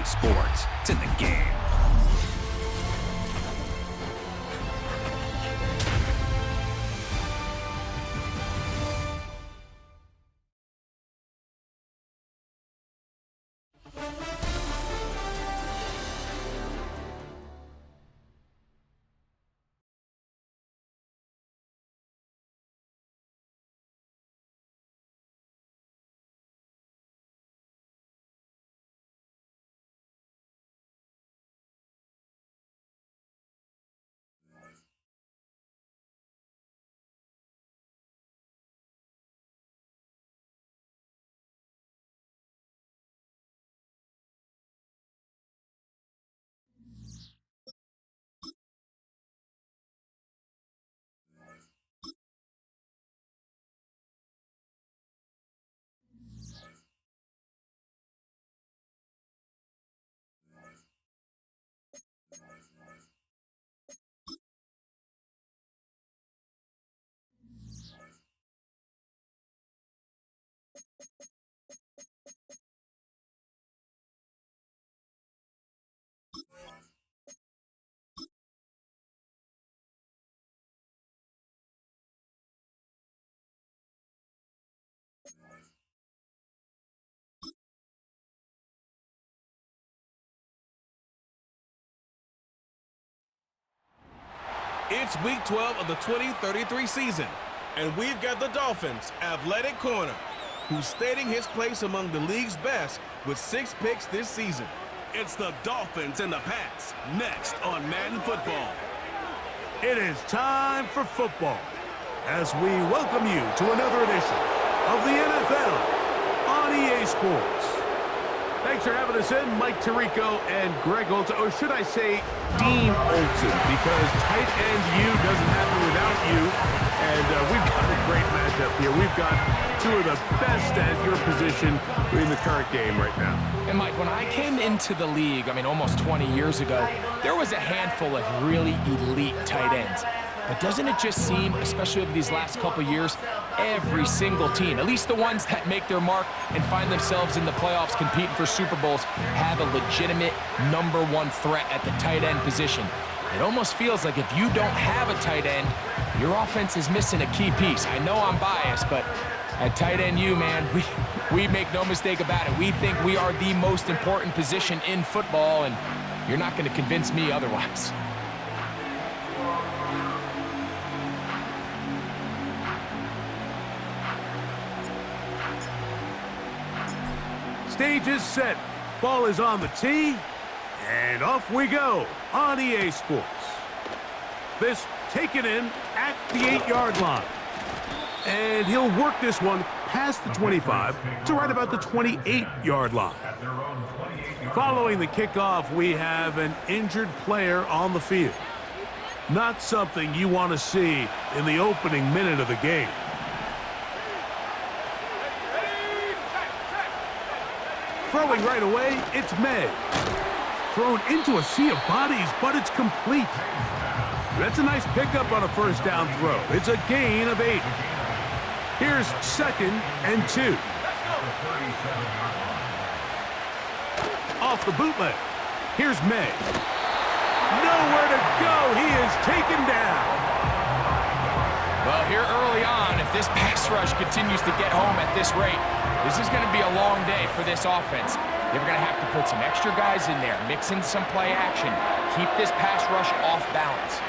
sports. It's in the game. It's week 12 of the 2033 season, and we've got the Dolphins' athletic corner, who's stating his place among the league's best with 6 picks this season. It's the Dolphins and the Pats, next on Madden Football. It is time for football as we welcome you to another edition of the NFL on EA Sports. Thanks for having us in, Mike Tirico and Greg Olsen, or should I say Dean Olsen, because tight end U doesn't happen without you, and we've got a great matchup here. We've got 2 of the best at your position in the current game right now. And Mike, when I came into the league, almost 20 years ago, there was a handful of really elite tight ends. But doesn't it just seem, especially over these last couple years, every single team, at least the ones that make their mark and find themselves in the playoffs competing for Super Bowls, have a legitimate #1 threat at the tight end position. It almost feels like if you don't have a tight end, your offense is missing a key piece. I know I'm biased, but at tight end U, man, we make no mistake about it. We think we are the most important position in football, and you're not going to convince me otherwise. Stage is set. Ball is on the tee. And off we go on EA Sports. This taken in at the 8-yard line. And he'll work this one past the 25 to right about the 28-yard line. Following the kickoff, we have an injured player on the field. Not something you want to see in the opening minute of the game. Throwing right away, it's May. Thrown into a sea of bodies, but it's complete. That's a nice pickup on a first down throw. It's a gain of 8. Here's 2nd and 2. Off the bootleg. Here's May. Nowhere to go. He is taken down. Well, here early on, if this pass rush continues to get home at this rate, this is going to be a long day for this offense. They're going to have to put some extra guys in there, mix in some play action, keep this pass rush off balance.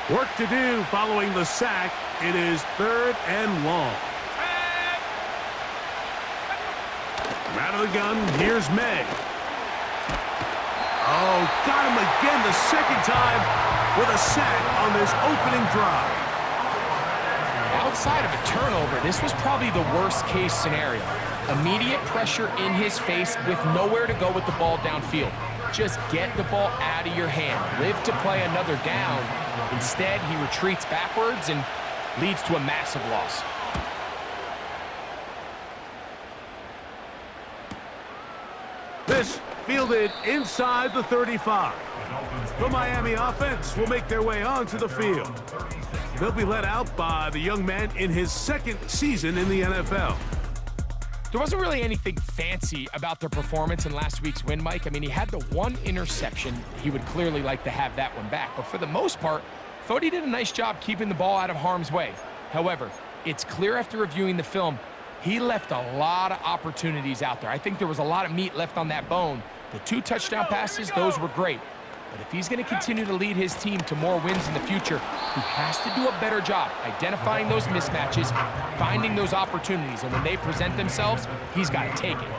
Work to do following the sack. It is 3rd and long. From out of the gun, here's May. Oh, got him again the second time with a sack on this opening drive. Outside of a turnover, this was probably the worst-case scenario. Immediate pressure in his face with nowhere to go with the ball downfield. Just get the ball out of your hand. Live to play another down. Instead, he retreats backwards and leads to a massive loss. This fielded inside the 35. The Miami offense will make their way onto the field. They'll be led out by the young man in his second season in the NFL. There wasn't really anything fancy about their performance in last week's win, Mike. I mean, he had the one interception. He would clearly like to have that one back. But for the most part, thought he did a nice job keeping the ball out of harm's way. However, it's clear after reviewing the film, he left a lot of opportunities out there. I think there was a lot of meat left on that bone. The 2 touchdown passes, those were great. But if he's going to continue to lead his team to more wins in the future, he has to do a better job identifying those mismatches, finding those opportunities, and when they present themselves, he's got to take it.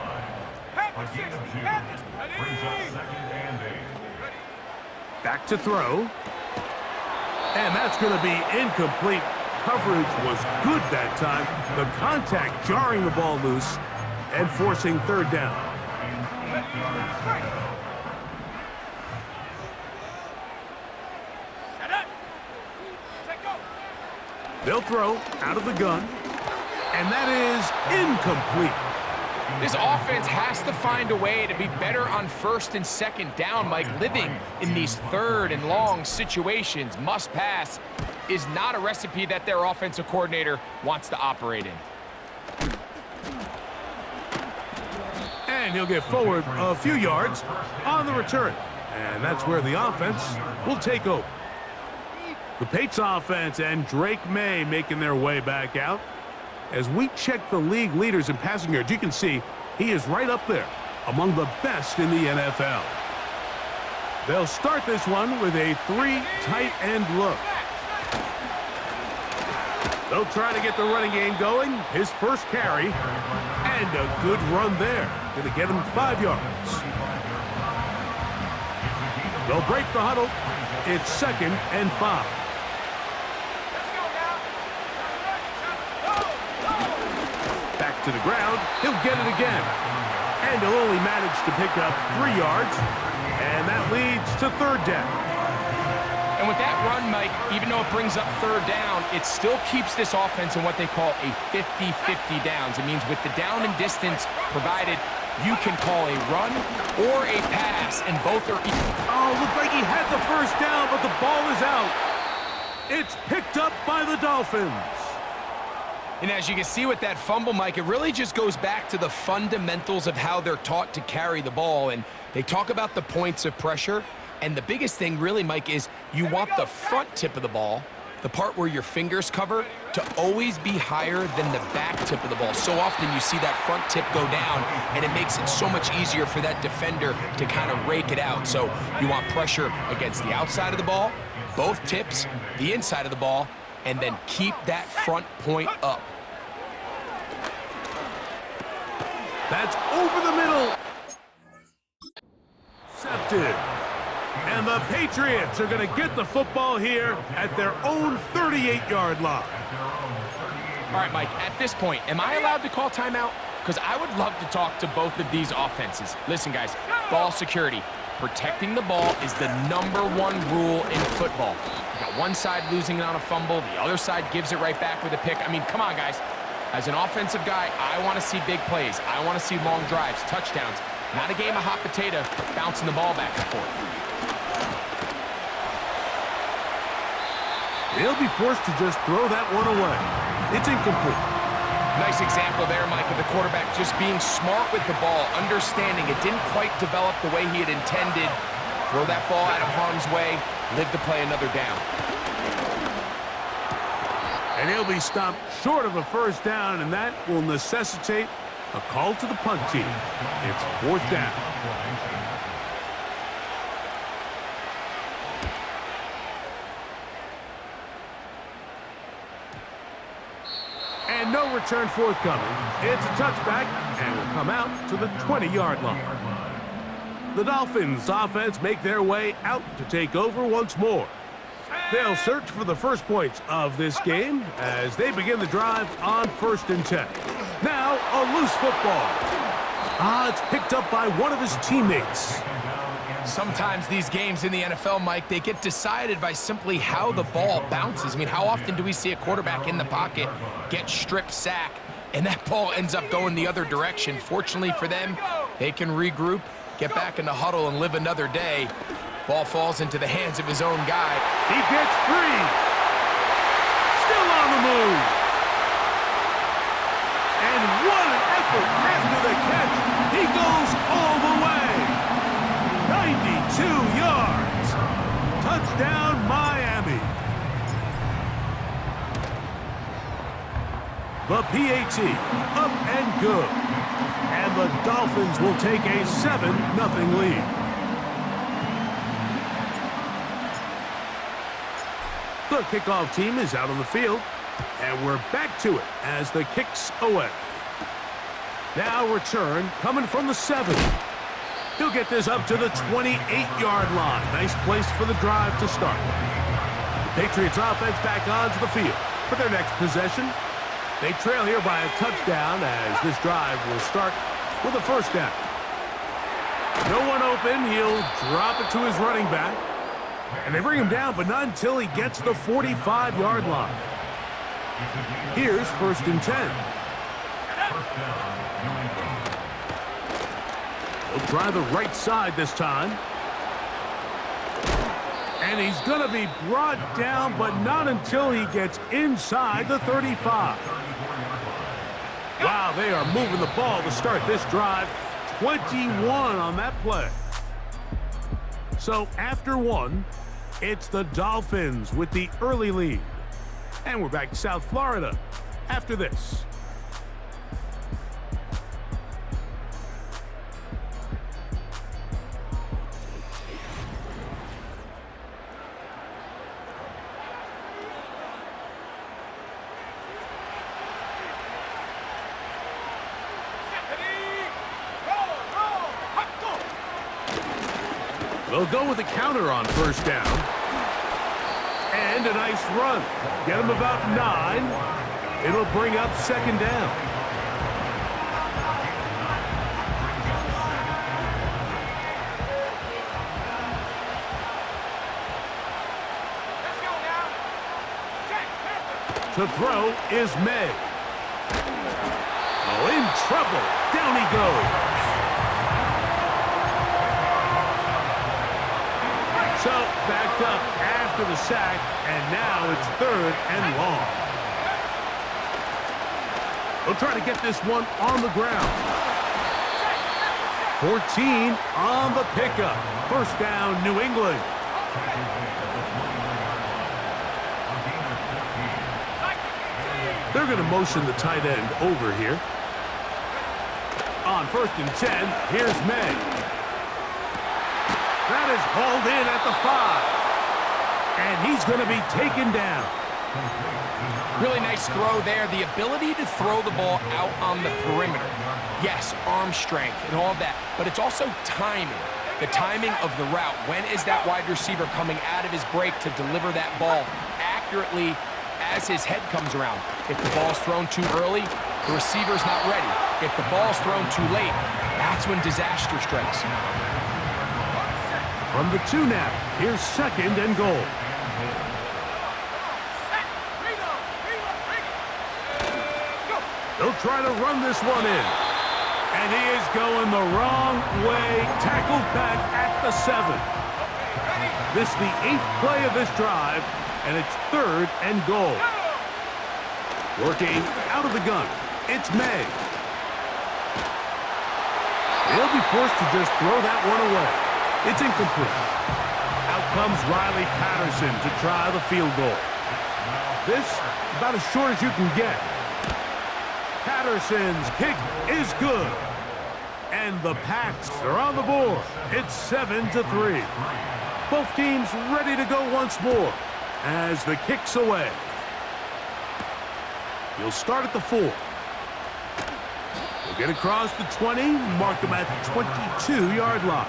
Back to throw. And that's going to be incomplete. Coverage was good that time. The contact jarring the ball loose and forcing third down. They'll throw out of the gun, and that is incomplete. This offense has to find a way to be better on first and second down, Mike. Living in these third and long situations, must pass, is not a recipe that their offensive coordinator wants to operate in. And he'll get forward a few yards on the return. And that's where the offense will take over. The Pates offense and Drake May making their way back out. As we check the league leaders in passing yards, you can see he is right up there among the best in the NFL. They'll start this one with a 3 tight end look. They'll try to get the running game going. His first carry, and a good run there. Going to get him 5 yards. They'll break the huddle. It's 2nd and 5. Back to the ground. He'll get it again. And he'll only manage to pick up 3 yards. And that leads to third down. And with that run, Mike, even though it brings up third down, it still keeps this offense in what they call a 50-50 downs. It means with the down and distance provided, you can call a run or a pass, and both are equal. Oh, looked like he had the first down, but the ball is out. It's picked up by the Dolphins. And as you can see with that fumble, Mike, it really just goes back to the fundamentals of how they're taught to carry the ball. And they talk about the points of pressure. And the biggest thing really, Mike, is you want the front tip of the ball, the part where your fingers cover, to always be higher than the back tip of the ball. So often you see that front tip go down, and it makes it so much easier for that defender to kind of rake it out. So you want pressure against the outside of the ball, both tips, the inside of the ball, and then keep that front point up. That's over the middle. Intercepted. And the Patriots are going to get the football here at their own 38-yard line. All right, Mike, at this point, am I allowed to call timeout? Because I would love to talk to both of these offenses. Listen, guys, ball security. Protecting the ball is the #1 rule in football. You got one side losing it on a fumble, the other side gives it right back with a pick. I mean, come on, guys. As an offensive guy, I want to see big plays. I want to see long drives, touchdowns. Not a game of hot potato bouncing the ball back and forth. He'll be forced to just throw that one away. It's incomplete. Nice example there, Mike, of the quarterback just being smart with the ball, understanding it didn't quite develop the way he had intended. Throw that ball out of harm's way, live to play another down. And he'll be stopped short of a first down, and that will necessitate a call to the punt team. It's 4th down. And no return forthcoming. It's a touchback, and will come out to the 20-yard line. The Dolphins offense make their way out to take over once more. They'll search for the first points of this game as they begin the drive on 1st and 10. Now, a loose football. It's picked up by one of his teammates. Sometimes these games in the NFL, Mike, they get decided by simply how the ball bounces. I mean, how often do we see a quarterback in the pocket get strip sack, and that ball ends up going the other direction? Fortunately for them, they can regroup, get back in the huddle, and live another day. Ball falls into the hands of his own guy. He gets free. Still on the move. And what an effort after the catch. He goes all the way. 92 yards. Touchdown, Miami. The PAT up and good. And the Dolphins will take a 7-0 lead. The kickoff team is out on the field, and we're back to it as the kick's away. Now return coming from the 7. He'll get this up to the 28-yard line. Nice place for the drive to start. The Patriots offense back onto the field for their next possession. They trail here by a touchdown as this drive will start with a first down. No one open. He'll drop it to his running back. And they bring him down, but not until he gets the 45-yard line. Here's 1st and 10. He'll try the right side this time. And he's going to be brought down, but not until he gets inside the 35. Wow, they are moving the ball to start this drive. 21 on that play. So after 1, it's the Dolphins with the early lead. And we're back to South Florida after this. They'll go with a counter on first down. And a nice run. Get him about 9. It'll bring up 2nd down. Let's go now. To throw is May. Oh, in trouble. Down he goes. So, backed up after the sack, and now it's 3rd and long. They'll try to get this one on the ground. 14 on the pickup. First down, New England. They're going to motion the tight end over here. On 1st and 10, here's May. That is hauled in at the 5. And he's going to be taken down. Really nice throw there. The ability to throw the ball out on the perimeter. Yes, arm strength and all of that, but it's also timing. The timing of the route. When is that wide receiver coming out of his break to deliver that ball accurately as his head comes around? If the ball's thrown too early, the receiver's not ready. If the ball's thrown too late, that's when disaster strikes. From the 2 now, here's 2nd and goal. They'll try to run this one in. And he is going the wrong way. Tackled back at the 7. This is the 8th play of this drive, and it's 3rd and goal. Working out of the gun, it's May. He'll be forced to just throw that one away. It's incomplete. Out comes Riley Patterson to try the field goal. This, about as short as you can get. Patterson's kick is good. And the Pats are on the board. It's 7-3. Both teams ready to go once more as the kick's away. He'll start at the 4. He'll get across the 20, mark him at the 22-yard line.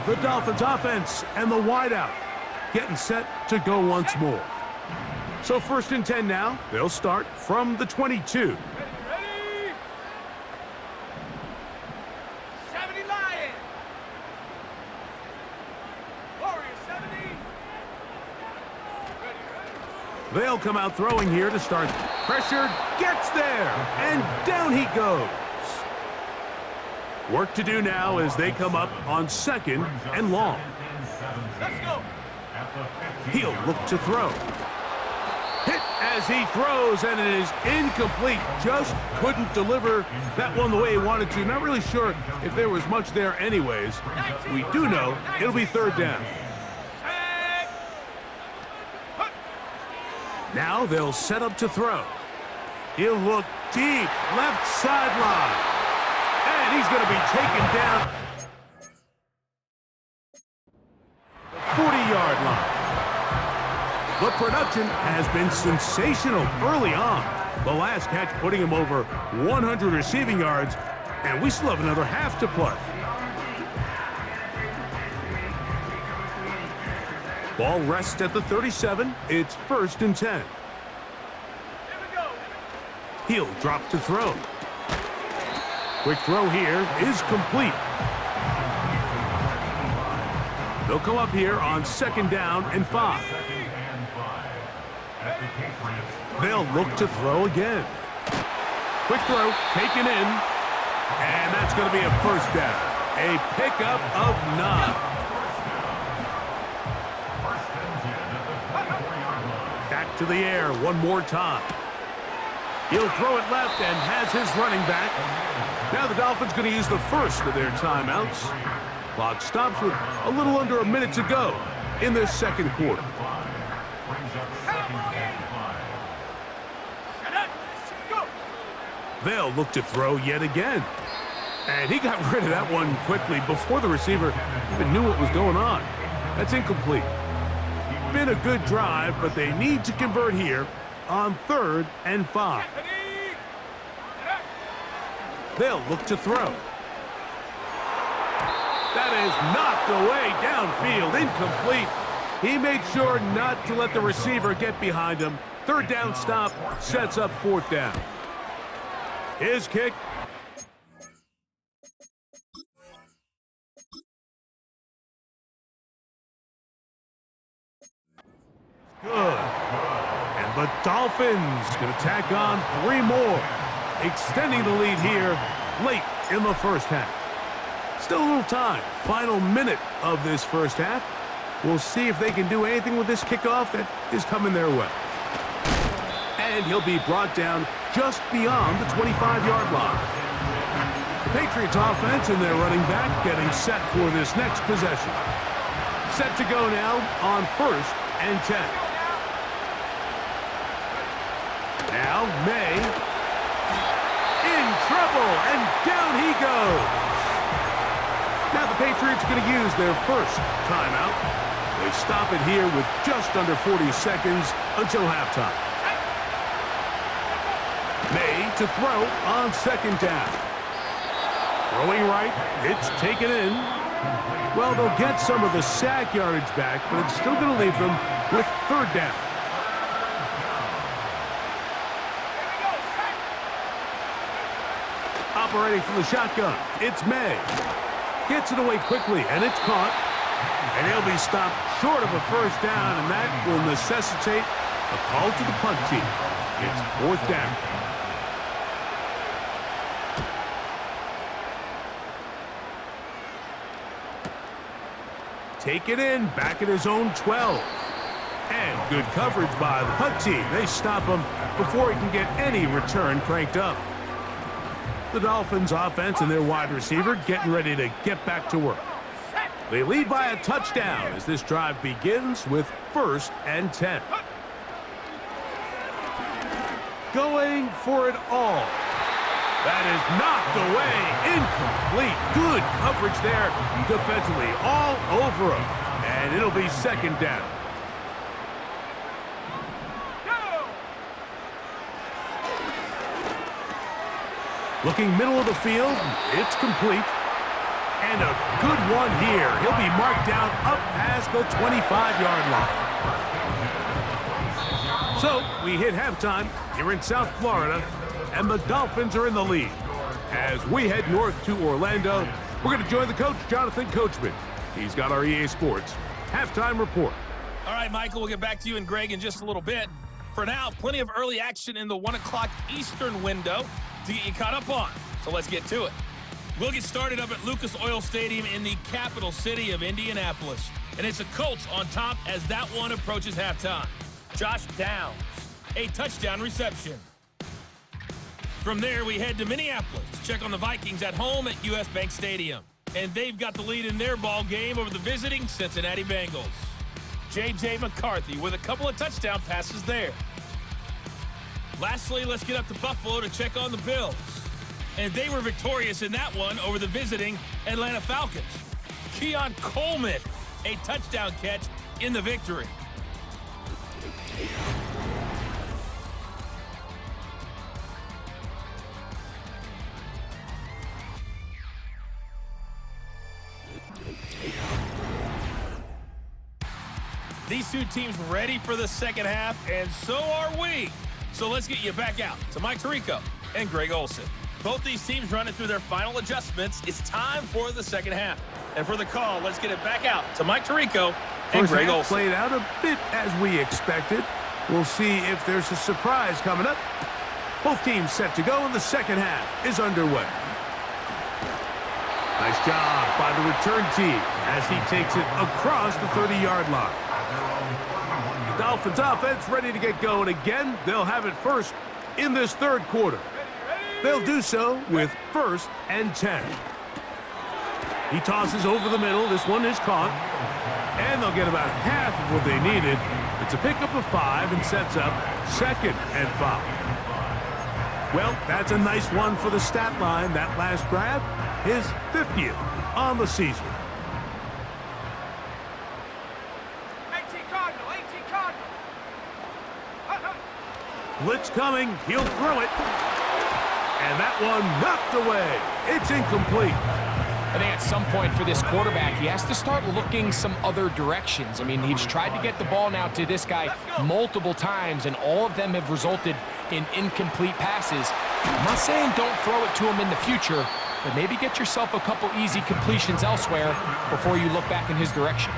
The Dolphins offense and the wideout getting set to go once more. So 1st and 10 now. They'll start from the 22. Ready? 70 Lions. Warriors 70. Ready. They'll come out throwing here to start. Pressure gets there, and down he goes. Work to do now as they come up on 2nd and long. Let's go. He'll look to throw. Hit as he throws, and it is incomplete. Just couldn't deliver that one the way he wanted to. Not really sure if there was much there anyways. We do know it'll be third down. Now they'll set up to throw. He'll look deep, left sideline. And he's going to be taken down. 40-yard line. The production has been sensational early on. The last catch putting him over 100 receiving yards, and we still have another half to play. Ball rests at the 37. It's 1st and 10. Here we go. He'll drop to throw. Quick throw here is complete. They'll come up here on 2nd down and 5. They'll look to throw again. Quick throw, taken in, and that's going to be a 1st down. A pickup of 9. Back to the air one more time. He'll throw it left and has his running back. Now the Dolphins going to use the first of their timeouts. Clock stops with a little under a minute to go in this 2nd quarter. They'll look to throw yet again. And he got rid of that one quickly before the receiver even knew what was going on. That's incomplete. Been a good drive, but they need to convert here on 3rd and 5. They'll look to throw. That is knocked away downfield, incomplete. He made sure not to let the receiver get behind him. 3rd down stop sets up 4th down. His kick. Good. And the Dolphins going to tack on 3 more, extending the lead here late in the 1st half. Still a little time. Final minute of this 1st half. We'll see if they can do anything with this kickoff that is coming their way. And he'll be brought down just beyond the 25-yard line. The Patriots offense and their running back getting set for this next possession. Set to go now on 1st and 10. Now May in trouble, and down he goes. Now the Patriots are going to use their first timeout. They stop it here with just under 40 seconds until halftime. May to throw on 2nd down. Throwing right, it's taken in. Well, they'll get some of the sack yardage back, but it's still going to leave them with 3rd down. Operating from the shotgun, it's May. Gets it away quickly, and it's caught. And he'll be stopped short of a 1st down, and that will necessitate a call to the punt team. It's 4th down. Take it in, back at his own 12. And good coverage by the punt team. They stop him before he can get any return cranked up. The Dolphins offense and their wide receiver getting ready to get back to work. They lead by a touchdown as this drive begins with 1st and 10. Going for it all. That is knocked away, incomplete. Good coverage there defensively, all over him. And it'll be 2nd down. Looking middle of the field, it's complete. And a good one here. He'll be marked down up past the 25-yard line. So we hit halftime here in South Florida, and the Dolphins are in the lead. As we head north to Orlando, we're going to join the coach, Jonathan Coachman. He's got our EA Sports halftime report. All right, Michael, we'll get back to you and Greg in just a little bit. For now, plenty of early action in the 1 o'clock Eastern window to get you caught up on. So let's get to it. We'll get started up at Lucas Oil Stadium in the capital city of Indianapolis. And it's the Colts on top as that one approaches halftime. Josh Downs, a touchdown reception. From there, we head to Minneapolis to check on the Vikings at home at US Bank Stadium. And they've got the lead in their ball game over the visiting Cincinnati Bengals. J.J. McCarthy with a couple of touchdown passes there. Lastly, let's get up to Buffalo to check on the Bills. And they were victorious in that one over the visiting Atlanta Falcons. Keon Coleman, a touchdown catch in the victory. These two teams ready for the second half, and so are we. So let's get you back out to Mike Tirico and Greg Olson. Both these teams running through their final adjustments. It's time for the second half. And for the call, let's get it back out to Mike Tirico and First Greg half Olson. played out a bit as we expected. We'll see if there's a surprise coming up. Both teams set to go, and the second half is underway. Nice job by the return team as he takes it across the 30-yard line. The Dolphins offense ready to get going again. They'll have it first in this third quarter. They'll do so with 1st and 10. He tosses over the middle. This one is caught. And they'll get about half of what they needed. It's a pickup of 5 and sets up 2nd and 5. Well, that's a nice one for the stat line. That last grab, his 50th on the season. 18 Cardinal, 18 Cardinal. Blitz coming. He'll throw it. And that one knocked away. It's incomplete. I think at some point for this quarterback, he has to start looking some other directions. I mean, he's tried to get the ball now to this guy multiple times, and all of them have resulted in incomplete passes. I'm not saying don't throw it to him in the future, but maybe get yourself a couple easy completions elsewhere before you look back in his direction.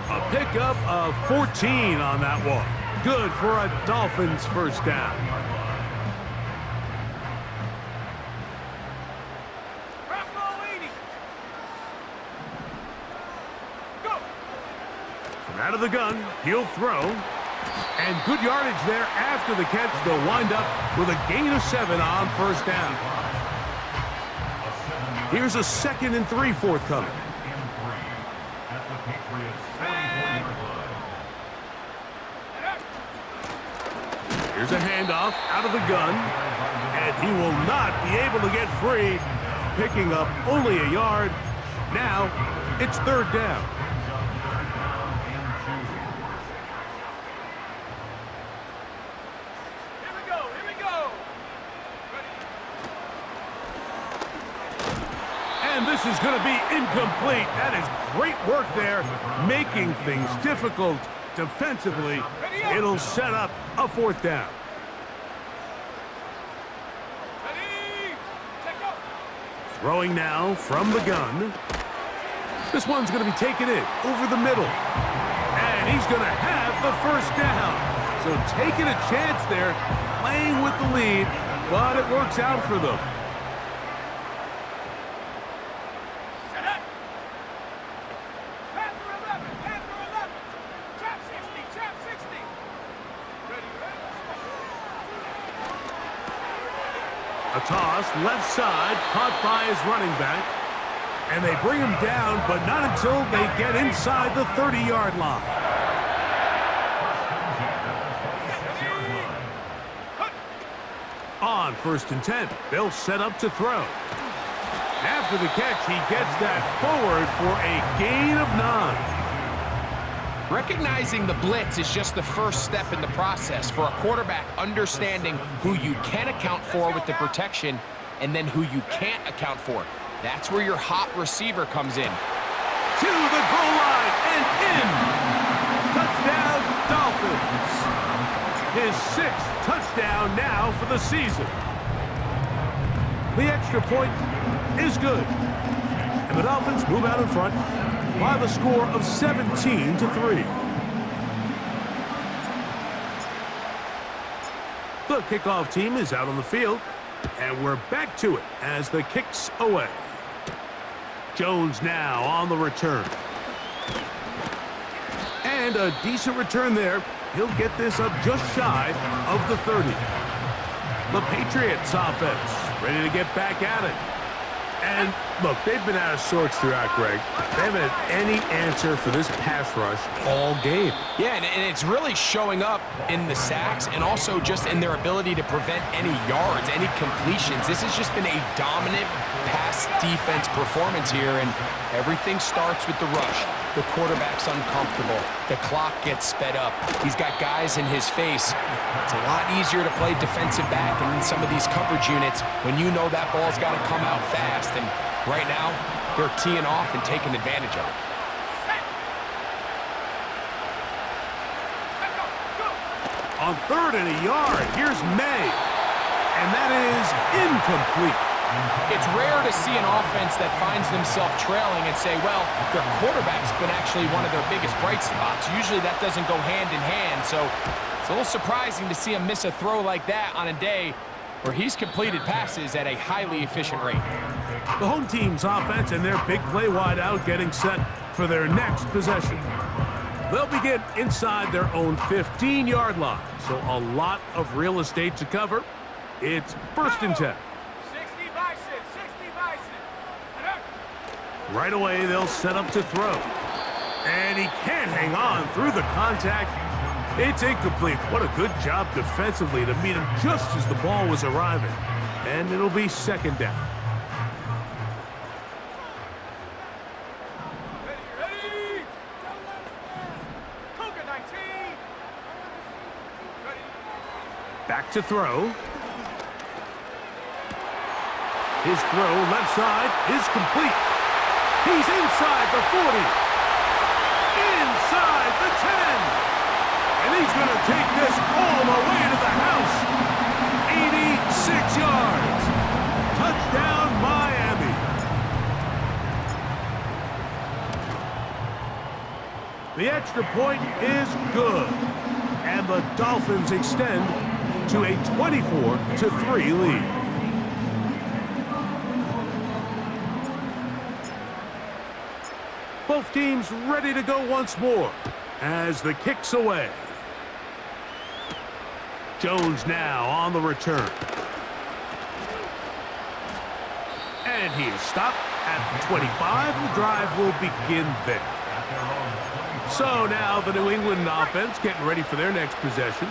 A pickup of 14 on that one. Good for a Dolphins first down. Out of the gun, he'll throw. And good yardage there after the catch. They'll wind up with a gain of 7 on first down. Here's a 2nd and 3 forthcoming. Here's a handoff out of the gun. And he will not be able to get free. Picking up only a yard. Now it's 3rd down. This is going to be incomplete. That is great work there, making things difficult defensively. It'll set up a 4th down. Throwing now from the gun. This one's going to be taken in over the middle. And he's going to have the first down. So taking a chance there, playing with the lead, but it works out for them. A toss, left side, caught by his running back. And they bring him down, but not until they get inside the 30-yard line. On 1st and 10, they'll set up to throw. After the catch, he gets that forward for a gain of 9. Recognizing the blitz is just the first step in the process for a quarterback understanding who you can account for with the protection and then who you can't account for. That's where your hot receiver comes in. To the goal line and in. Touchdown, Dolphins. His 6th touchdown now for the season. The extra point is good. And the Dolphins move out in front by the score of 17-3. The kickoff team is out on the field. And we're back to it as the kick's away. Jones now on the return. And a decent return there. He'll get this up just shy of the 30. The Patriots offense ready to get back at it. And look, they've been out of sorts throughout, Greg. They haven't had any answer for this pass rush all game. Yeah, and it's really showing up in the sacks and also just in their ability to prevent any yards, any completions. This has just been a dominant pass defense performance here, and everything starts with the rush. The quarterback's uncomfortable. The clock gets sped up. He's got guys in his face. It's a lot easier to play defensive back and in some of these coverage units when you know that ball's got to come out fast. And right now, they're teeing off and taking advantage of it. On 3rd and a yard, here's May. And that is incomplete. It's rare to see an offense that finds themselves trailing and say, well, their quarterback's been actually one of their biggest bright spots. Usually that doesn't go hand in hand, so it's a little surprising to see him miss a throw like that on a day where he's completed passes at a highly efficient rate. The home team's offense and their big play wide out getting set for their next possession. They'll begin inside their own 15-yard line, so a lot of real estate to cover. It's 1st and 10. Right away, they'll set up to throw. And he can't hang on through the contact. It's incomplete. What a good job defensively to meet him just as the ball was arriving. And it'll be 2nd down. Ready. Cougar 19. Ready. Back to throw. His throw left side is complete. He's inside the 40, inside the 10, and he's going to take this all the way to the house. 86 yards. Touchdown, Miami. The extra point is good, and the Dolphins extend to a 24-3 lead. Both teams ready to go once more as the kick's away. Jones now on the return. And he is stopped at the 25. The drive will begin there. So now the New England offense getting ready for their next possession.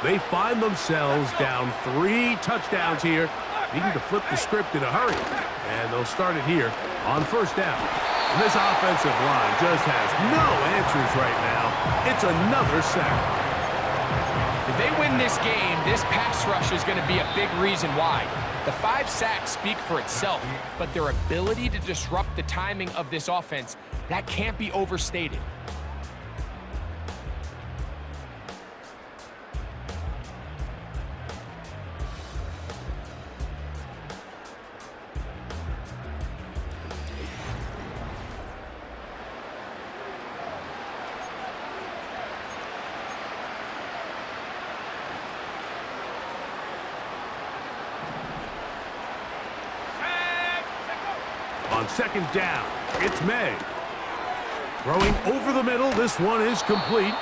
They find themselves down 3 touchdowns here, needing to flip the script in a hurry. And they'll start it here on 1st down. And this offensive line just has no answers right now. It's another sack. If they win this game, this pass rush is going to be a big reason why. The 5 sacks speak for itself, but their ability to disrupt the timing of this offense, that can't be overstated. On 2nd down, it's May. Throwing over the middle, this one is complete.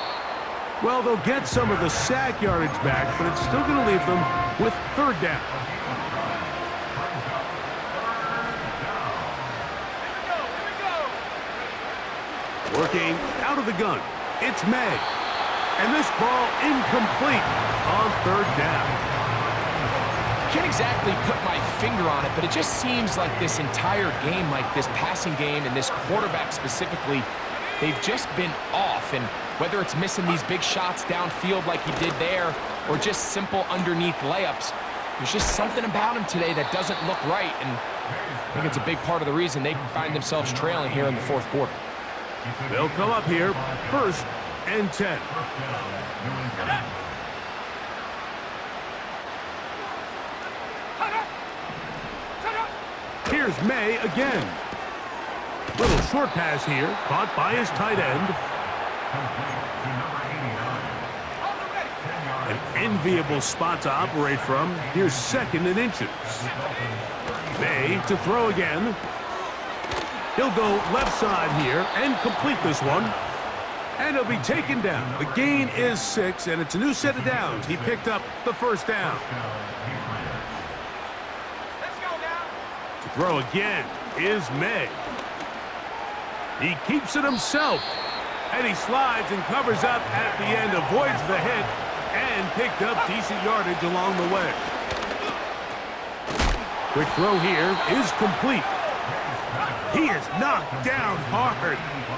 Well, they'll get some of the sack yardage back, but it's still going to leave them with 3rd down. Working out of the gun, it's May. And this ball incomplete on 3rd down. Can't exactly put my finger on it, but it just seems like this entire game, like this passing game and this quarterback specifically, they've just been off. And whether it's missing these big shots downfield like he did there or just simple underneath layups, there's just something about him today that doesn't look right. And I think it's a big part of the reason they find themselves trailing here in the 4th quarter. They'll come up here 1st and 10. Here's May again. Little short pass here, caught by his tight end. An enviable spot to operate from. Here's 2nd and inches. May to throw again. He'll go left side here and complete this one. And he'll be taken down. The gain is 6, and it's a new set of downs. He picked up the first down. Let's go now. To throw again is May. He keeps it himself. And he slides and covers up at the end, avoids the hit, and picked up decent yardage along the way. Quick throw here is complete. He is knocked down hard.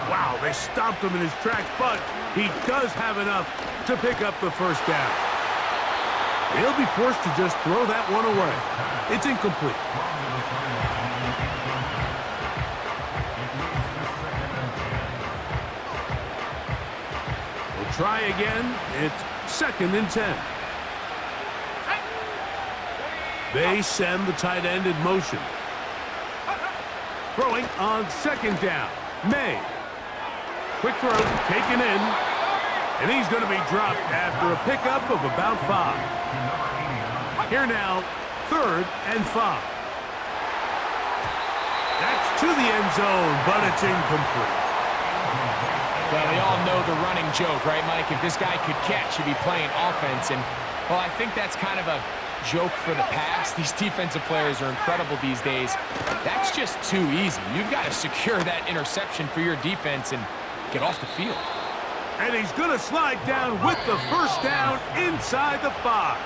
Wow, they stopped him in his tracks, but he does have enough to pick up the first down. He'll be forced to just throw that one away. It's incomplete. We'll try again. It's 2nd and 10. They send the tight end in motion. Throwing on 2nd down. May. Quick throw, taken in. And he's going to be dropped after a pickup of about 5. Here now, 3rd and 5. That's to the end zone, but it's incomplete. Well, we all know the running joke, right, Mike? If this guy could catch, he'd be playing offense. And, well, I think that's kind of a joke for the past. These defensive players are incredible these days. That's just too easy. You've got to secure that interception for your defense and get off the field. And he's going to slide down with the first down inside the 5.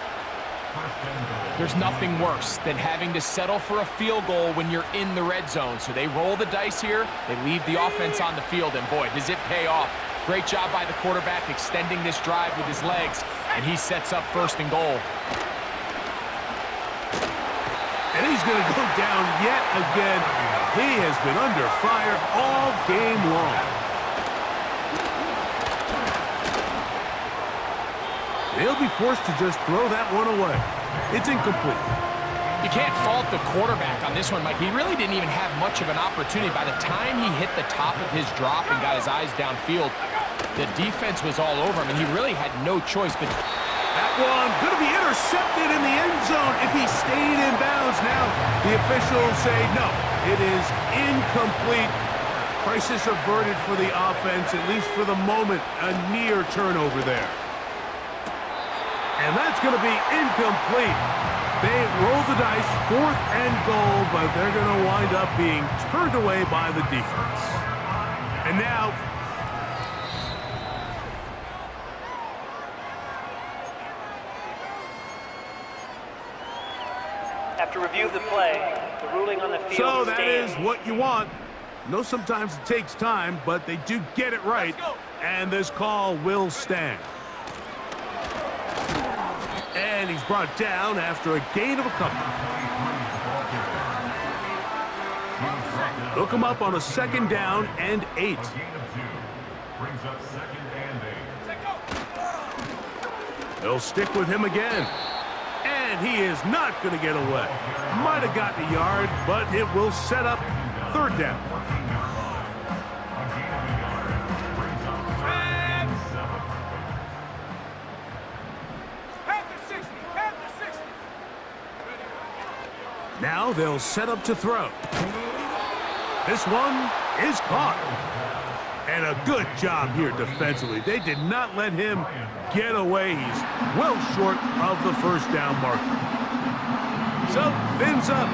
There's nothing worse than having to settle for a field goal when you're in the red zone. So they roll the dice here. They leave the offense on the field, and boy, does it pay off. Great job by the quarterback extending this drive with his legs, and he sets up 1st and goal. And he's going to go down yet again. He has been under fire all game long. They'll be forced to just throw that one away. It's incomplete. You can't fault the quarterback on this one, Mike. He really didn't even have much of an opportunity. By the time he hit the top of his drop and got his eyes downfield, the defense was all over him, and he really had no choice but... That one going to be intercepted in the end zone if he stayed in bounds. Now the officials say no, it is incomplete. Crisis averted for the offense, at least for the moment. A near turnover there. And that's going to be incomplete. They roll the dice, 4th and goal, but they're going to wind up being turned away by the defense. And now... After review of the play, the ruling on the field So that stands. is what you want. No, sometimes it takes time, but they do get it right, and this call will stand. And he's brought down after a gain of a couple. They'll come up on a 2nd down and 8. They'll stick with him again. And he is not going to get away. Might have gotten a yard, but it will set up 3rd down. Now they'll set up to throw. This one is caught. And a good job here defensively. They did not let him get away. He's well short of the first down marker. So, fins up.